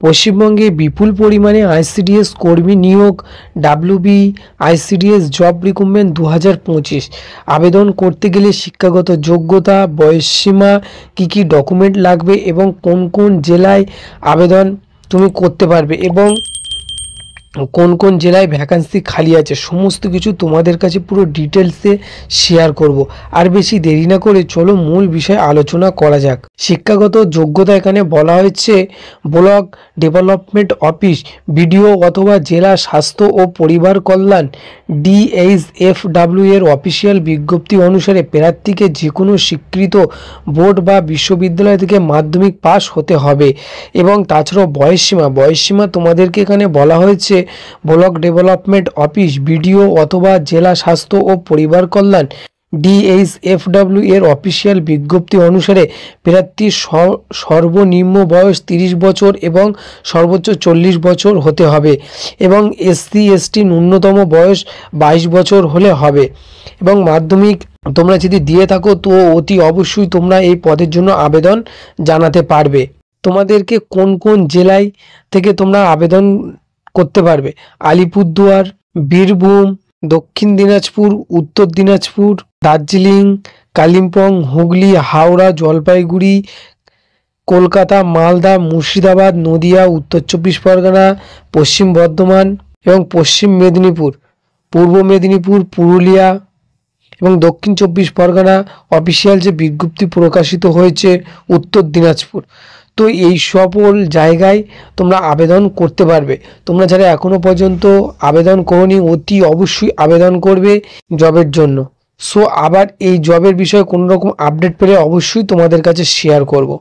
পশ্চিমবঙ্গে বিপুল পরিমাণে আইসিডিএস কর্মী নিয়োগ, ডাব্লিউবি আইসিডিএস জব রিক্রুটমেন্ট 2025। আবেদন করতে গেলে শিক্ষাগত যোগ্যতা, বয়সসীমা, কী ডকুমেন্ট লাগবে এবং কোন কোন জেলায় আবেদন তুমি করতে পারবে এবং কোন কোন জেলায় ভ্যাকান্সি খালি আছে, সমস্ত কিছু তোমাদের কাছে পুরো ডিটেলসে শেয়ার করব। আর বেশি দেরি না করে চলো মূল বিষয়ে আলোচনা করা যাক। শিক্ষাগত যোগ্যতা এখানে বলা হয়েছে ব্লক ডেভেলপমেন্ট অফিস, বিডিও অথবা জেলা স্বাস্থ্য ও পরিবার কল্যাণ DHFW এর অফিসিয়াল বিজ্ঞপ্তি অনুসারে প্রার্থীকে যে কোনো স্বীকৃত বোর্ড বা বিশ্ববিদ্যালয় থেকে মাধ্যমিক পাস হতে হবে। এবং তাছাড়াও বয়সসীমা তোমাদেরকে এখানে বলা হয়েছে ব্লক ডেভেলপমেন্ট অফিস, বিডিও অথবা জেলা স্বাস্থ্য ও পরিবার কল্যাণ DHFW এর অফিসিয়াল বিজ্ঞপ্তি অনুসারে প্রার্থীর সর্বনিম্ন বয়স 30 বছর এবং সর্বোচ্চ 40 বছর হতে হবে এবং SC/ST ন্যূনতম বয়স 22 বছর হলে হবে। এবং মাধ্যমিক তোমরা যদি দিয়ে থাকো তো অতি অবশ্যই তোমরা এই পদের জন্য আবেদন জানাতে পারবে। তোমাদেরকে কোন কোন জেলায় থেকে তোমরা আবেদন করতে পারবে: আলিপুরদুয়ার, বীরভূম, দক্ষিণ দিনাজপুর, উত্তর দিনাজপুর, দার্জিলিং, কালিম্পং, হুগলি, হাওড়া, জলপাইগুড়ি, কলকাতা, মালদা, মুর্শিদাবাদ, নদিয়া, উত্তর 24 পরগনা, পশ্চিম বর্ধমান এবং পশ্চিম মেদিনীপুর, পূর্ব মেদিনীপুর, পুরুলিয়া এবং দক্ষিণ 24 পরগনা। অফিসিয়াল যে বিজ্ঞপ্তি প্রকাশিত হয়েছে উত্তর দিনাজপুর। তো এই সকল জায়গায় তোমরা আবেদন করতে পারবে। তোমরা যারা এখনো পর্যন্ত আবেদন করোনি অতি অবশ্যই আবেদন করবে জবের জন্য। সো আবার এই জবের বিষয়ে কোনো রকম আপডেট পেলে অবশ্যই তোমাদের কাছে শেয়ার করব।